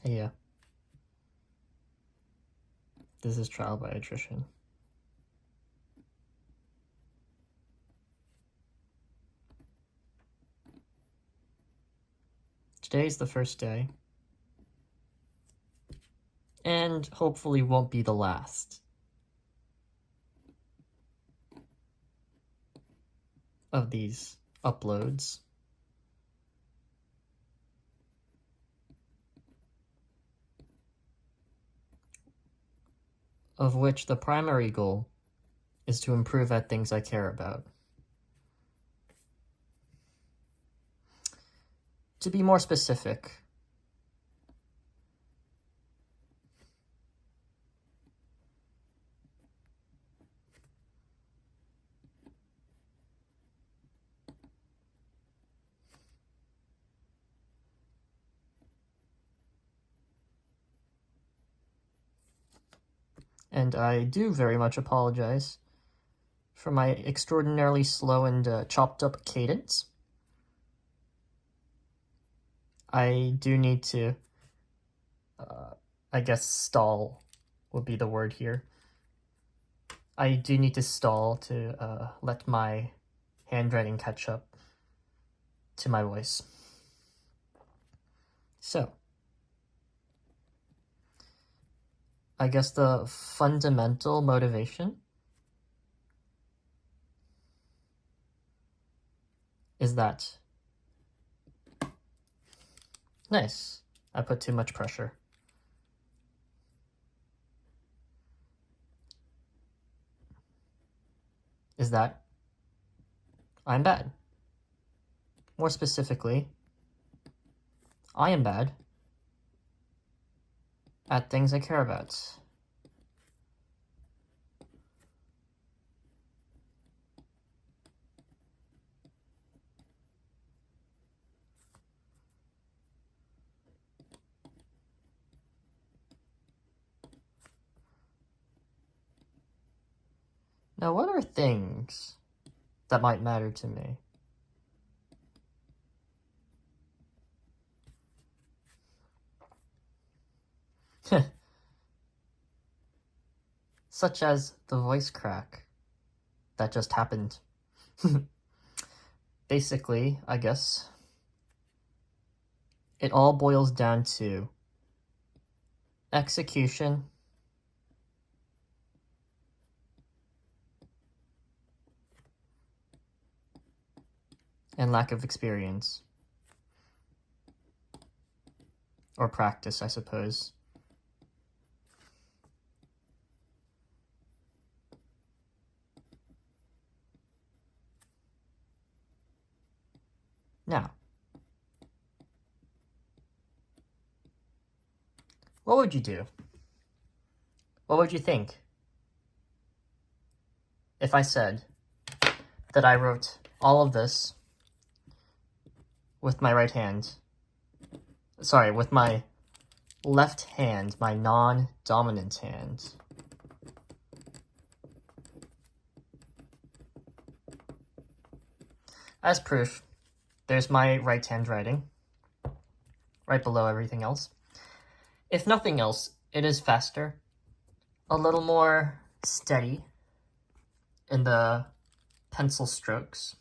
Yeah. This is trial by attrition. Today's the first day. And hopefully won't be the last of these uploads. Of which the primary goal is to improve at things I care about. To be more specific, and I do very much apologize for my extraordinarily slow and chopped up cadence. I do need to, I guess stall would be the word here. I do need to stall to let my handwriting catch up to my voice. So, I guess the fundamental motivation is that... Nice. I put too much pressure. Is that I'm bad. More specifically, I am bad at things I care about. Now, what are things that might matter to me? Such as the voice crack that just happened. Basically, I guess, it all boils down to execution and lack of experience. Or practice, I suppose. Now, what would you do? What would you think if I said that I wrote all of this with my right hand? Sorry, with my left hand, my non-dominant hand. As proof, there's my right handwriting, right below everything else. If nothing else, it is faster, a little more steady in the pencil strokes.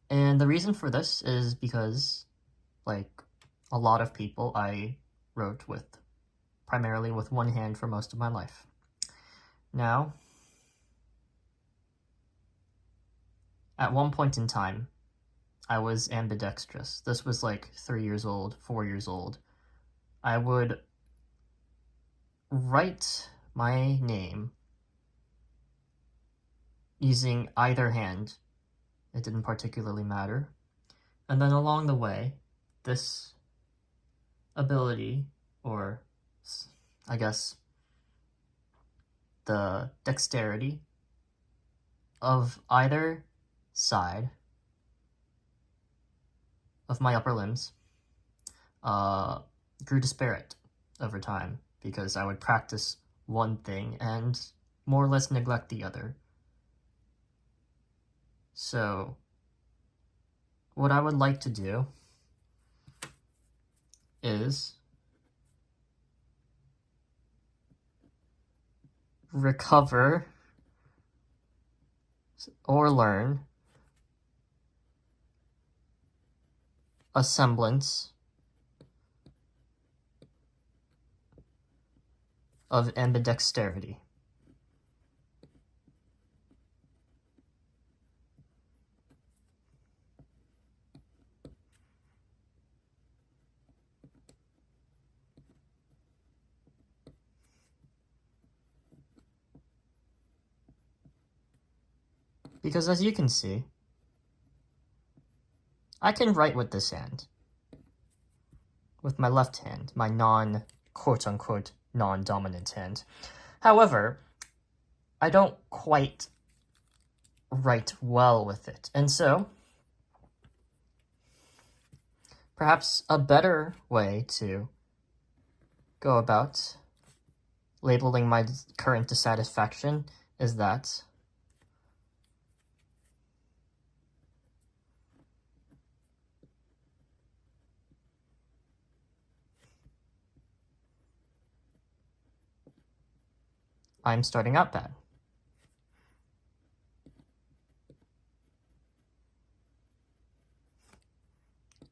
And the reason for this is because, like a lot of people, I wrote primarily with one hand for most of my life. Now, at one point in time, I was ambidextrous. This was like 3 years old, 4 years old. I would write my name using either hand. It didn't particularly matter. And then along the way, this ability, or I guess the dexterity of either side of my upper limbs grew disparate over time, because I would practice one thing and more or less neglect the other. So what I would like to do is recover or learn a semblance of ambidexterity. Because as you can see, I can write with this hand. With my left hand, my quote-unquote, non-dominant hand. However, I don't quite write well with it. And so, perhaps a better way to go about labeling my current dissatisfaction is that I'm starting out bad.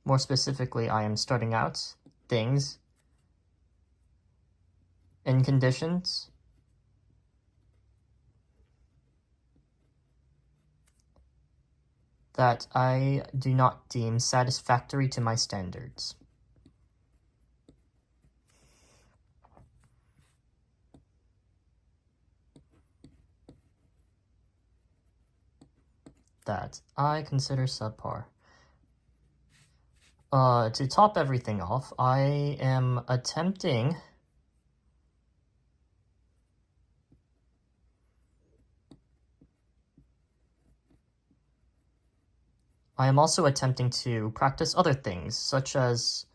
More specifically, I am starting out things in conditions that I do not deem satisfactory to my standards. That I consider subpar. To top everything off, I am attempting I am also attempting to practice other things, such as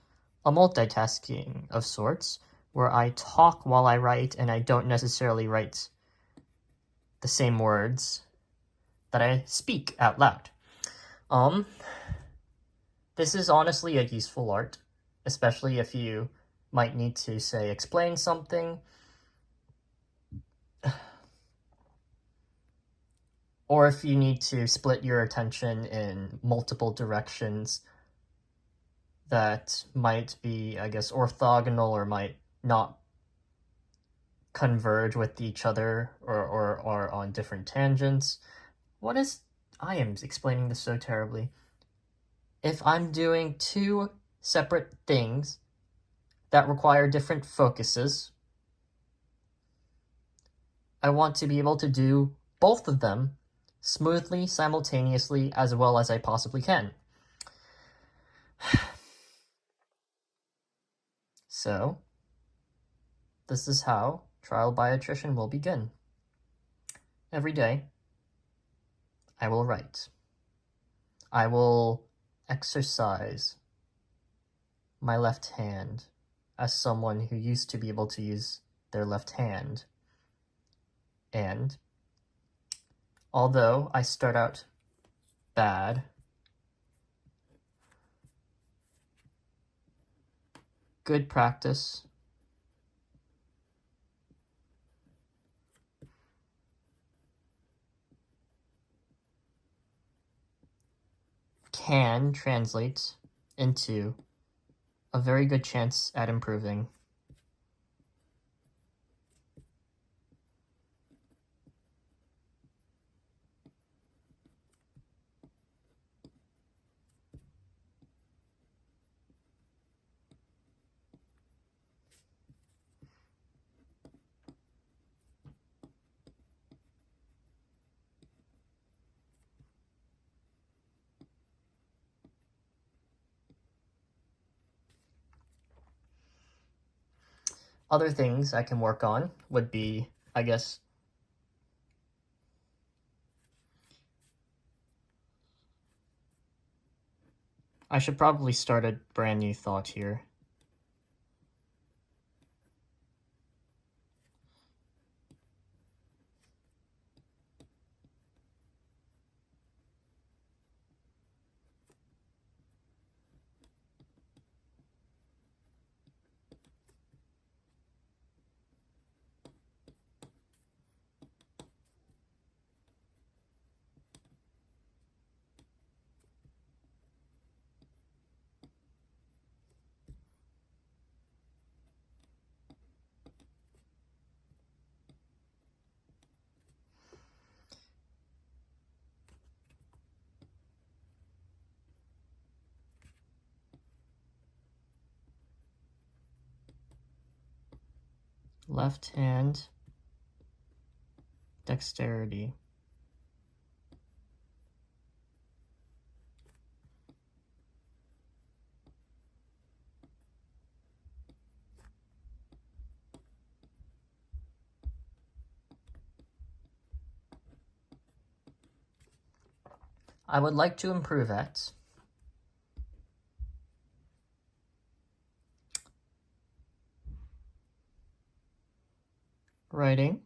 a multitasking of sorts, where I talk while I write and I don't necessarily write the same words that I speak out loud. This is honestly a useful art, especially if you might need to, say, explain something, or if you need to split your attention in multiple directions that might be, I guess, orthogonal or might not converge with each other or on different tangents. I am explaining this so terribly. If I'm doing two separate things that require different focuses, I want to be able to do both of them smoothly, simultaneously, as well as I possibly can. So, this is how Trial by Attrition will begin. Every day, I will write. I will exercise my left hand as someone who used to be able to use their left hand. And although I start out bad, good practice can translate into a very good chance at improving. Other things I can work on would be, I guess, I should probably start a brand new thought here. left hand dexterity. I would like to improve at writing,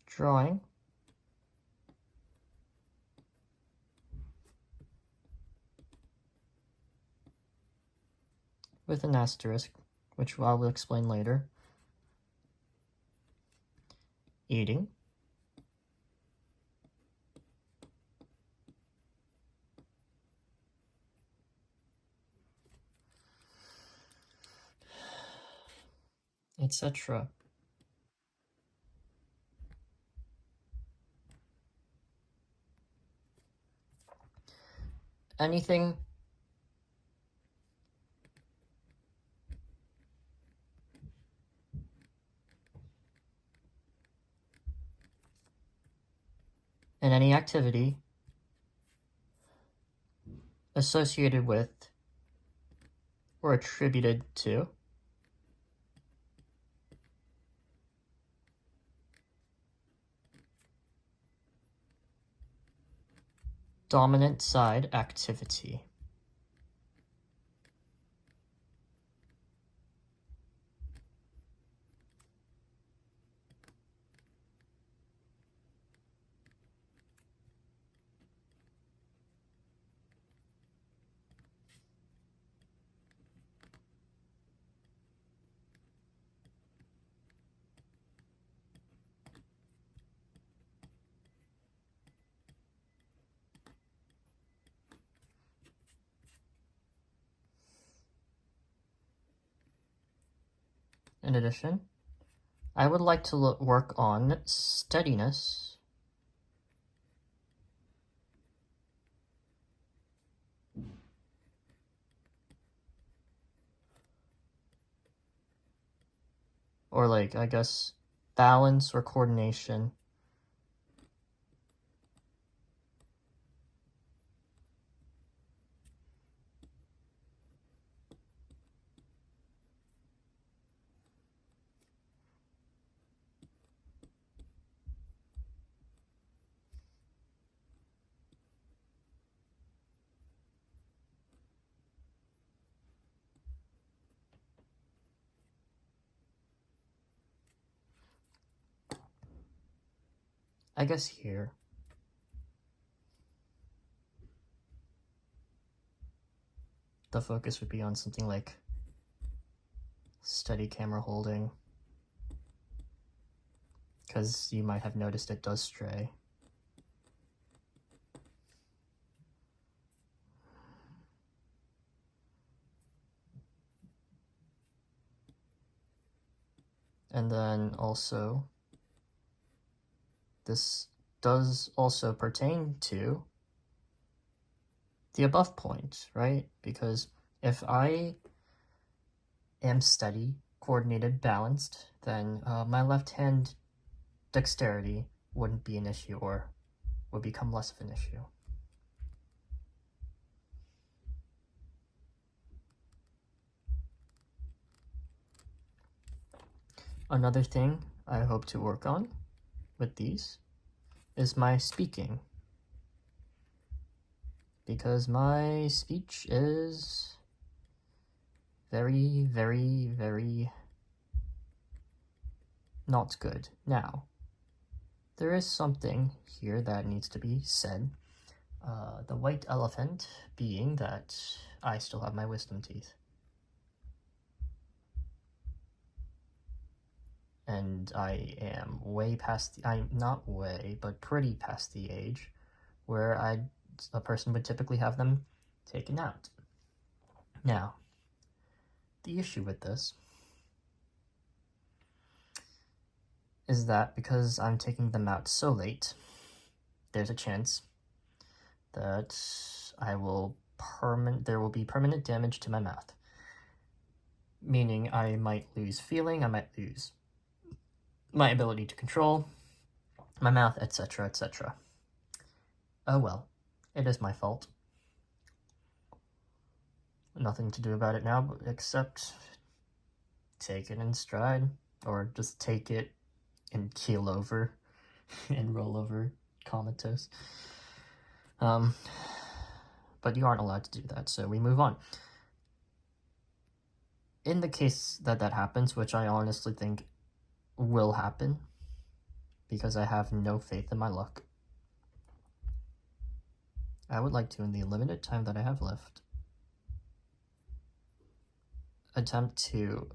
drawing, with an asterisk, which I will explain later, eating, etc. Anything and any activity associated with or attributed to dominant side activity. In addition, I would like to work on steadiness or like, I guess, balance or coordination. I guess here. The focus would be on something like steady camera holding, because you might have noticed it does stray. And then also, this does also pertain to the above point, right? Because if I am steady, coordinated, balanced, then my left hand dexterity wouldn't be an issue or would become less of an issue. Another thing I hope to work on with these is my speaking, because my speech is very, very, very not good. Now, there is something here that needs to be said. The white elephant being that I still have my wisdom teeth. And I am way past I'm not way, but pretty past the age where a person would typically have them taken out. Now, the issue with this is that because I'm taking them out so late, there's a chance that there will be permanent damage to my mouth. Meaning I might lose feeling, I might lose my ability to control my mouth, etc., etc. Oh well, it is my fault. Nothing to do about it now except take it in stride, or just take it and keel over and roll over comatose. But you aren't allowed to do that, so we move on. In the case that happens, which I honestly think will happen, because I have no faith in my luck, I would like to, in the limited time that I have left, attempt to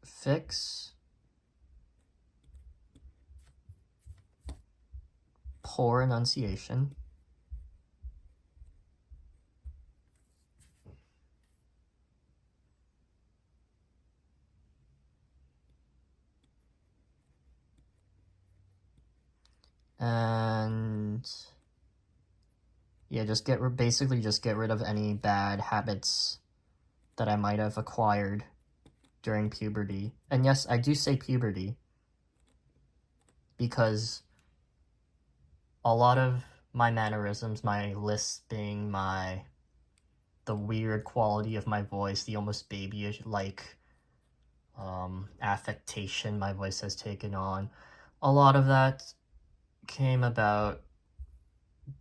fix poor enunciation and yeah, basically just get rid of any bad habits that I might have acquired during puberty. And yes, I do say puberty because a lot of my mannerisms, my lisping, the weird quality of my voice, the almost babyish affectation my voice has taken on, a lot of that came about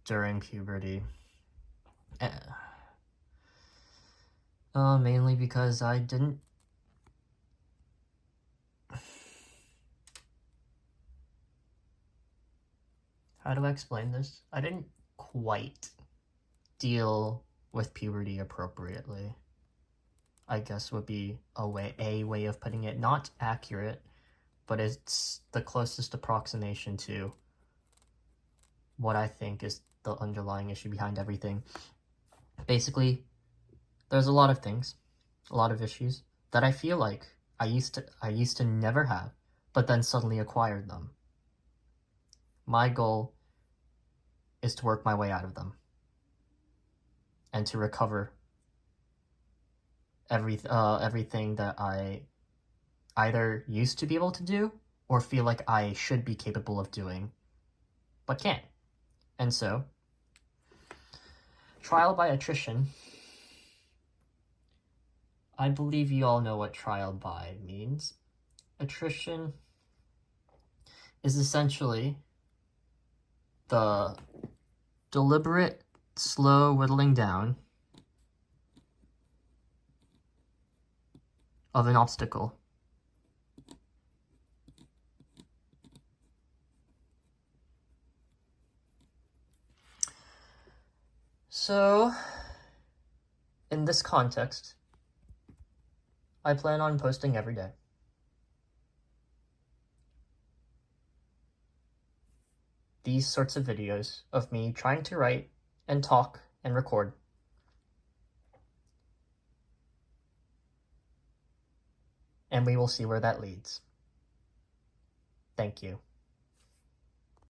during puberty. Mainly because I didn't how do I explain this? I didn't quite deal with puberty appropriately, I guess would be a way of putting it. Not accurate, but it's the closest approximation to what I think is the underlying issue behind everything. Basically, there's a lot of things, a lot of issues that I feel like I used to never have, but then suddenly acquired them. My goal is to work my way out of them and to recover everything that I either used to be able to do or feel like I should be capable of doing, but can't. And so, trial by attrition. I believe you all know what trial by means. Attrition is essentially the deliberate, slow whittling down of an obstacle. So, in this context, I plan on posting every day. These sorts of videos of me trying to write and talk and record. And we will see where that leads. Thank you.